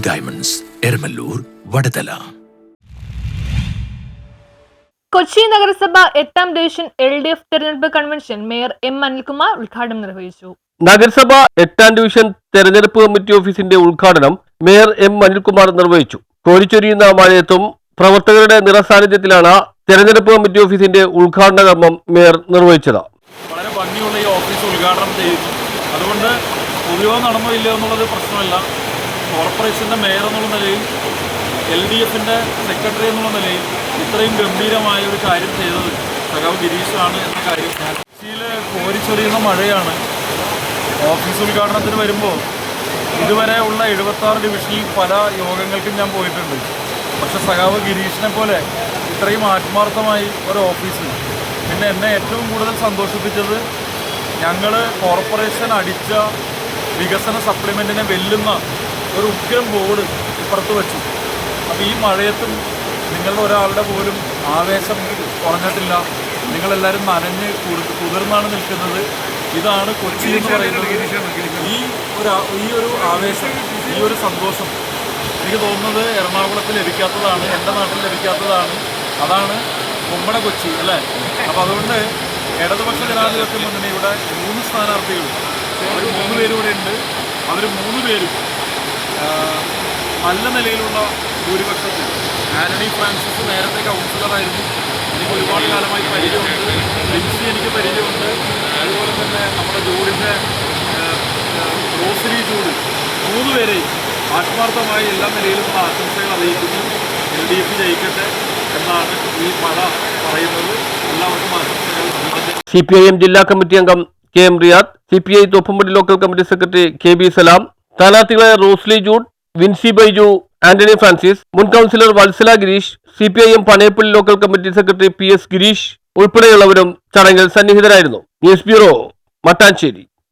Diamonds, Eramallur, Vadathala. Kochi നഗരസഭ 8ാം division LDF തെരഞ്ഞെടുപ്പ് convention mayor M. Anilkumar ഉദ്ഘാടനം നിർവഹിച്ചു. നഗരസഭ 8ാം ഡിവിഷൻ തെരഞ്ഞെടുപ്പ് കമ്മിറ്റി ഓഫീസിന്റെ ഉദ്ഘാടനം മേയർ M. അനിൽകുമാർ നിർവഹിച്ചു. കോരിച്ചൊരിയുന്ന മഴയത്തും പ്രവർത്തകരുടെ നിറസാന്നിധ്യത്തിലാണ് തെരഞ്ഞെടുപ്പ് കമ്മിറ്റി ഓഫീസിന്റെ ഉദ്ഘാടന കർമ്മം മേയർ നിർവഹിച്ചത്. വളരെ ഭംഗിയുള്ള ഈ ഓഫീസ് ഉദ്ഘാടനം ചെയ്യുന്നു. അതുകൊണ്ട് ഉപയോഗം നടന്നോ ഇല്ലയോ എന്നുള്ളത് പ്രശ്നമല്ല. കോർപ്പറേഷൻ്റെ മേയർ എന്നുള്ള നിലയിൽ, LDFിൻ്റെ സെക്രട്ടറി എന്നുള്ള നിലയിൽ ഇത്രയും ഗംഭീരമായ ഒരു കാര്യം ചെയ്തത് സഖാവ് ഗിരീഷാണ് എന്ന കാര്യം. കൊച്ചിയിൽ കോരിച്ചൊരിയുന്ന മഴയാണ്. ഓഫീസ് ഉദ്ഘാടനത്തിന് വരുമ്പോൾ ഇതുവരെ ഉള്ള 76 ഡിവിഷനിൽ പല യോഗങ്ങൾക്കും ഞാൻ പോയിട്ടുണ്ട്. പക്ഷെ സഖാവ് ഗിരീഷിനെ പോലെ ഇത്രയും ആത്മാർത്ഥമായി ഒരു ഓഫീസ്. പിന്നെ എന്നെ ഏറ്റവും കൂടുതൽ സന്തോഷിപ്പിച്ചത് ഞങ്ങൾ കോർപ്പറേഷൻ അടിച്ച വികസന സപ്ലിമെൻറ്റിനെ വെല്ലുന്ന ഒരു ഉഗ്രം ബോർഡ് ഇപ്പുറത്ത് വെച്ചു. അപ്പോൾ ഈ മഴയത്തും നിങ്ങളുടെ ഒരാളുടെ പോലും ആവേശം കുറഞ്ഞിട്ടില്ല. നിങ്ങളെല്ലാവരും നനഞ്ഞ് കുതിർന്നാണ് നിൽക്കുന്നത്. ഇതാണ് കൊച്ചി എന്ന് പറയുന്നത്. ഈ ഒരു ആവേശം, ഈ ഒരു സന്തോഷം എനിക്ക് തോന്നുന്നത് എറണാകുളത്ത് ലഭിക്കാത്തതാണ്, എൻ്റെ നാട്ടിൽ ലഭിക്കാത്തതാണ്. അതാണ് നമ്മുടെ കൊച്ചി, അല്ലേ? അപ്പോൾ അതുകൊണ്ട് ഇടതുപക്ഷ ജനാധിപത്യ മുന്നണിയുടെ 3 സ്ഥാനാർത്ഥികൾ, അവർ 3 പേരും ഇവിടെ ഉണ്ട്. അവർ 3 പേരും നല്ല നിലയിലുള്ള ഭൂരിപക്ഷത്തിൽ. ആന്റണി ഫ്രാൻസിസ് നേരത്തെ കൗൺസിലറായിരുന്നു, എനിക്ക് ഒരുപാട് കാലമായി പരിചയമുണ്ട്. ലിൻസി എനിക്ക് പരിചയമുണ്ട്. അതുപോലെ തന്നെ നമ്മുടെ ജൂഡിൻ്റെ റോസലി ജൂഡ്, 3 പേരെയും ആത്മാർത്ഥമായി എല്ലാ നിലയിലുമുള്ള ആശംസകൾ അറിയിക്കുന്നു. LDF ജയിക്കട്ടെ എന്നാണ് ഈ മഴ പറയുന്നത്. എല്ലാവർക്കും ആശംസകൾ. CPIM ജില്ലാ കമ്മിറ്റി അംഗം KM Riyad, CPI Thoppumpady local committee secretary KB Salam, സ്ഥാനാർത്ഥികളായ റോസ്ലി ജൂഡ്, വിൻസി ബൈജു, ആന്റണി ഫ്രാൻസിസ്, മുൻ councillor Valsala Girish, CPIM Panayappilly local committee secretary PS Girish ഉൾപ്പെടെയുള്ളവരും ചടങ്ങിൽ സന്നിഹിതരായിരുന്നു. News bureau, Mattancherry.